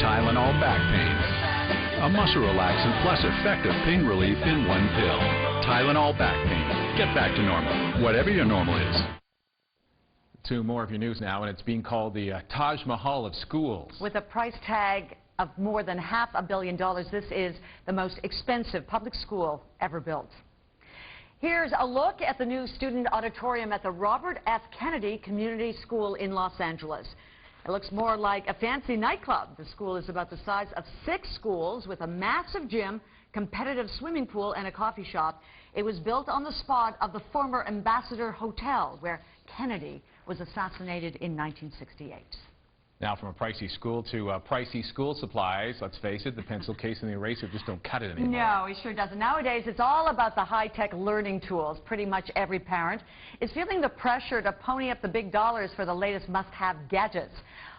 Tylenol back pain. A muscle relaxant plus effective pain relief in one pill. Tylenol back pain. Get back to normal, whatever your normal is. To more of your news now, and it's being called the Taj Mahal of schools. With a price tag of more than $500 million, this is the most expensive public school ever built. Here's a look at the new student auditorium at the Robert F. Kennedy Community School in Los Angeles. It looks more like a fancy nightclub. The school is about the size of 6 schools with a massive gym, competitive swimming pool, and a coffee shop. It was built on the spot of the former Ambassador Hotel, where Kennedy was assassinated in 1968. Now, from a pricey school to pricey school supplies, let's face it, the pencil case and the eraser just don't cut it anymore. No, it sure doesn't. Nowadays, it's all about the high-tech learning tools. Pretty much every parent is feeling the pressure to pony up the big dollars for the latest must-have gadgets.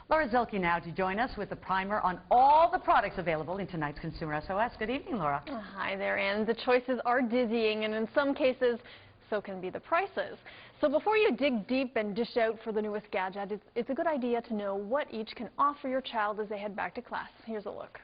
Laura Zilke now to join us with a primer on all the products available in tonight's Consumer SOS. Good evening, Laura. Hi there, Ann. The choices are dizzying, and in some cases, so can be the prices. So before you dig deep and dish out for the newest gadget, it's a good idea to know what each can offer your child as they head back to class. Here's a look.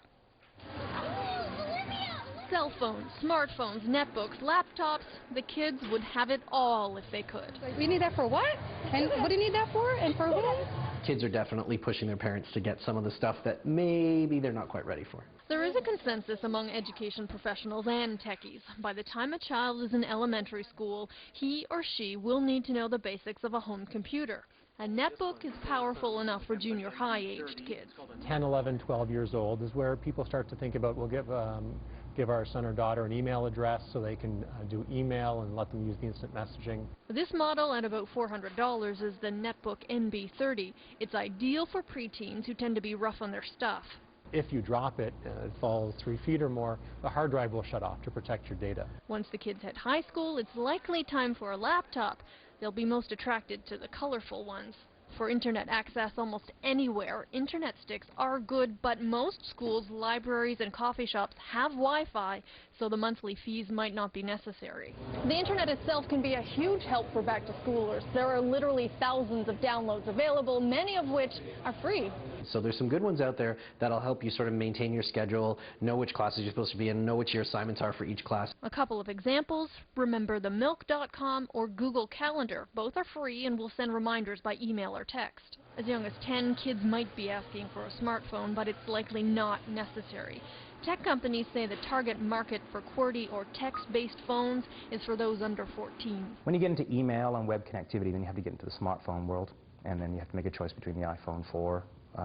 Cell phones, smartphones, netbooks, laptops, the kids would have it all if they could. We need that for what? And what do you need that for? And for what? Kids are definitely pushing their parents to get some of the stuff that maybe they're not quite ready for. There is a consensus among education professionals and techies. By the time a child is in elementary school, he or she will need to know the basics of a home computer. A netbook is powerful enough for junior high-aged kids. 10, 11, 12 years old is where people start to think about, we'll give our son or daughter an email address so they can do email and let them use the instant messaging. This model at about $400 is the Netbook NB30. It's ideal for preteens who tend to be rough on their stuff. If you drop it, it falls 3 feet or more, the hard drive will shut off to protect your data. Once the kids hit high school, it's likely time for a laptop. They'll be most attracted to the colorful ones. For internet access almost anywhere, internet sticks are good, but most schools, libraries, and coffee shops have Wi-Fi, so the monthly fees might not be necessary. The internet itself can be a huge help for back-to-schoolers. There are literally thousands of downloads available, many of which are free. So there's some good ones out there that'll help you sort of maintain your schedule, know which classes you're supposed to be in, know what your assignments are for each class. A couple of examples: RememberTheMilk.com or Google Calendar. Both are free and will send reminders by email or text. As young as 10, kids might be asking for a smartphone, but it's likely not necessary. Tech companies say the target market for QWERTY or text-based phones is for those under 14. When you get into email and web connectivity, then you have to get into the smartphone world, and then you have to make a choice between the iPhone 4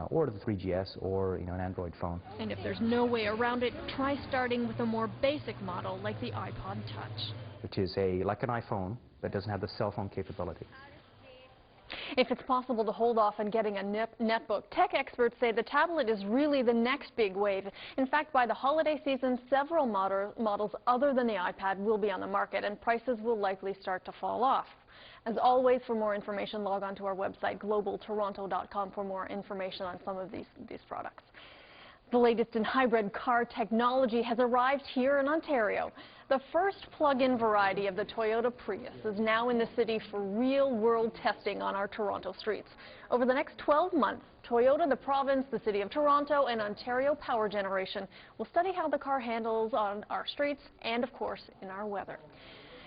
or the 3GS or an Android phone. And if there's no way around it, try starting with a more basic model like the iPod Touch, which is like an iPhone but doesn't have the cell phone capability. If it's possible to hold off on getting a netbook, tech experts say the tablet is really the next big wave. In fact, by the holiday season, several models other than the iPad will be on the market, and prices will likely start to fall off. As always, for more information, log on to our website, globaltoronto.com, for more information on some of these products. The latest in hybrid car technology has arrived here in Ontario. The first plug-in variety of the Toyota Prius is now in the city for real-world testing on our Toronto streets. Over the next 12 months, Toyota, the province, the City of Toronto, and Ontario Power Generation will study how the car handles on our streets and, of course, in our weather.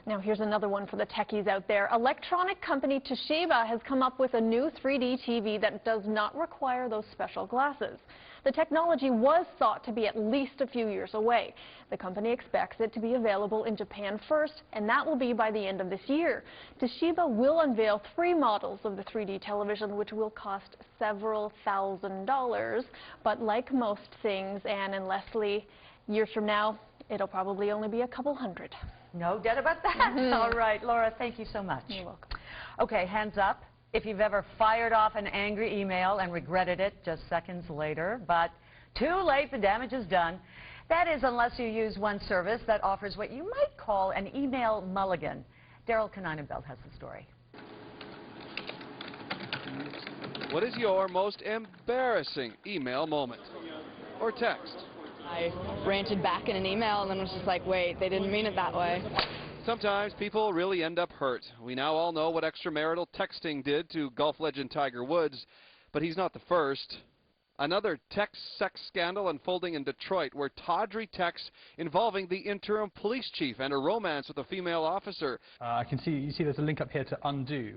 Now here's another one for the techies out there. Electronic company Toshiba has come up with a new 3D TV that does not require those special glasses. The technology was thought to be at least a few years away. The company expects it to be available in Japan first, and that will be by the end of this year. Toshiba will unveil 3 models of the 3D television, which will cost several $1,000s. But like most things, Anne and Leslie, years from now, it'll probably only be a couple hundred. No doubt about that. All right, Laura, thank you so much. You're welcome. Okay, hands up if you've ever fired off an angry email and regretted it just seconds later, but too late, the damage is done. That is, unless you use one service that offers what you might call an email mulligan. Daryl Kanine-Belt has the story. What is your most embarrassing email moment or text? I ranted back in an email and then was just like, wait, they didn't mean it that way. Sometimes people really end up hurt. We now all know what extramarital texting did to golf legend Tiger Woods, but he's not the first. Another text sex scandal unfolding in Detroit, where tawdry texts involving the interim police chief and a romance with a female officer. You see there's a link up here to undo.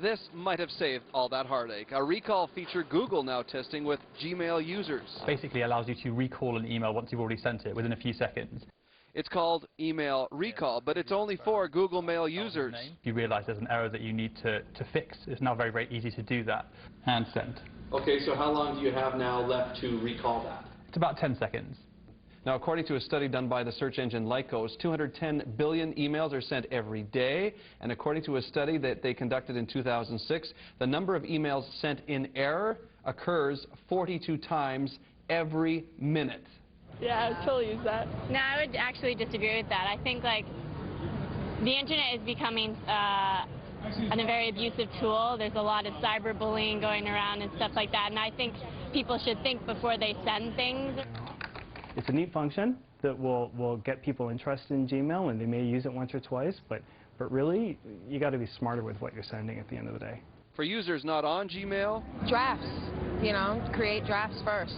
This might have saved all that heartache. A recall feature Google now testing with Gmail users. Basically allows you to recall an email once you've already sent it within a few seconds. It's called email recall, but it's only for Google Mail users. If you realize there's an error that you need to fix, it's now very, very easy to do that. And send. Okay, so how long do you have now left to recall that? It's about 10 seconds. Now, according to a study done by the search engine Lycos, 210 billion emails are sent every day. And according to a study that they conducted in 2006, the number of emails sent in error occurs 42 times every minute. Yeah, I would totally use that. No, I would actually disagree with that. I think, like, the internet is becoming a very abusive tool. There's a lot of cyberbullying going around and stuff like that, and I think people should think before they send things. It's a neat function that will get people interested in Gmail, and they may use it once or twice, but really, you got to be smarter with what you're sending at the end of the day. For users not on Gmail, Drafts, create drafts first.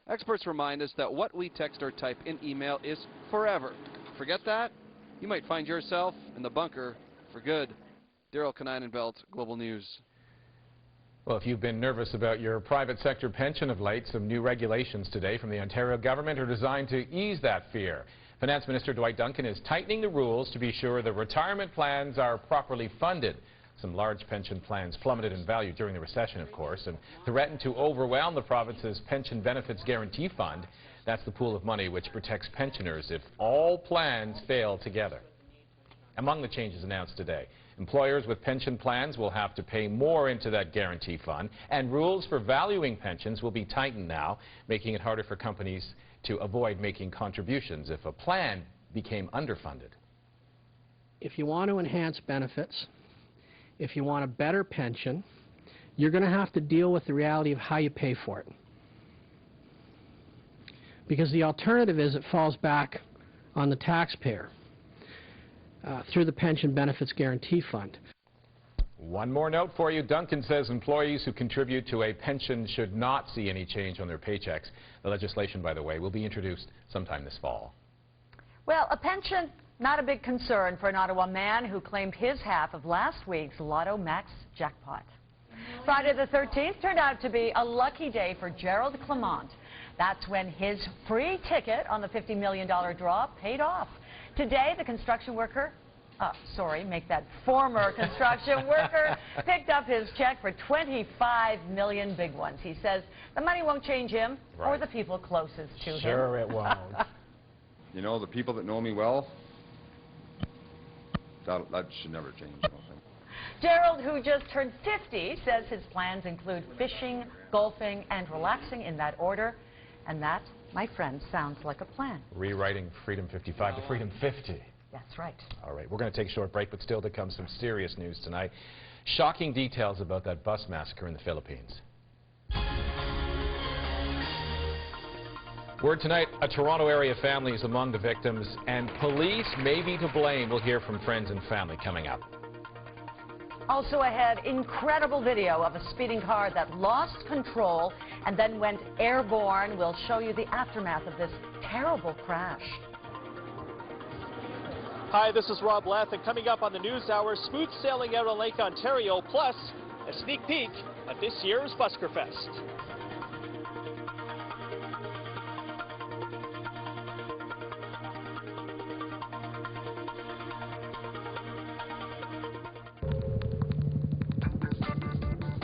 experts remind us that what we text or type in email is forever. Forget that, you might find yourself in the bunker for good. Daryl Kaneinenbelt, Global News. Well, if you've been nervous about your private sector pension of late, some new regulations today from the Ontario government are designed to ease that fear. Finance Minister Dwight Duncan is tightening the rules to be sure the retirement plans are properly funded. Some large pension plans plummeted in value during the recession, of course, and threatened to overwhelm the province's Pension Benefits Guarantee Fund. That's the pool of money which protects pensioners if all plans fail together. Among the changes announced today, employers with pension plans will have to pay more into that guarantee fund, and rules for valuing pensions will be tightened now, making it harder for companies to avoid making contributions if a plan became underfunded. If you want to enhance benefits, if you want a better pension, you're going to have to deal with the reality of how you pay for it. Because the alternative is it falls back on the taxpayer through the Pension Benefits Guarantee Fund. One more note for you. Duncan says employees who contribute to a pension should not see any change on their paychecks. The legislation, by the way, will be introduced sometime this fall. Well, a pension, not a big concern for an Ottawa man who claimed his half of last week's Lotto Max jackpot. Friday the 13th turned out to be a lucky day for Gerald Clement. That's when his free ticket on the $50 million draw paid off. Today, the construction worker, former construction worker picked up his check for $25 million, big ones. He says the money won't change him or the people closest to him. Sure it won't. You know, the people that know me well, that should never change. I don't think. Gerald, who just turned 50, says his plans include fishing, golfing, and relaxing in that order. And that, my friend, sounds like a plan. Rewriting Freedom 55 to Freedom 50. That's right. All right, we're going to take a short break, but still to come some serious news tonight. Shocking details about that bus massacre in the Philippines. Word tonight, a Toronto area family is among the victims, and police may be to blame. We'll hear from friends and family coming up. Also ahead, incredible video of a speeding car that lost control and then went airborne. We'll show you the aftermath of this terrible crash. Hi, this is Rob Lath, and coming up on the News Hour, smooth sailing out on Lake Ontario, plus a sneak peek at this year's Busker Fest.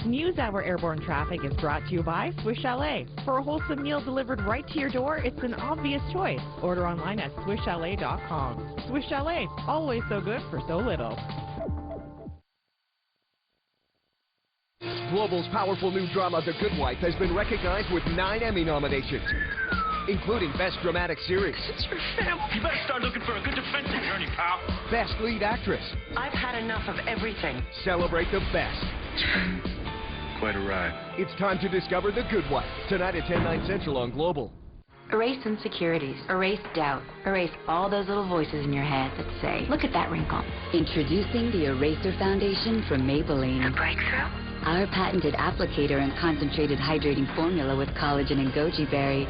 News Hour Airborne Traffic is brought to you by Swiss Chalet. For a wholesome meal delivered right to your door, it's an obvious choice. Order online at SwissChalet.com. Swiss Chalet, always so good for so little. Global's powerful new drama, The Good Wife, has been recognized with 9 Emmy nominations, including Best Dramatic Series. It's your family. You better start looking for a good defensive journey, pal. Best Lead Actress. I've had enough of everything. Celebrate the best. Quite a ride. It's time to discover The Good Wife. Tonight at 10, 9 Central on Global. Erase insecurities. Erase doubt. Erase all those little voices in your head that say, look at that wrinkle. Introducing the Eraser Foundation from Maybelline. A breakthrough? Our patented applicator and concentrated hydrating formula with collagen and goji berry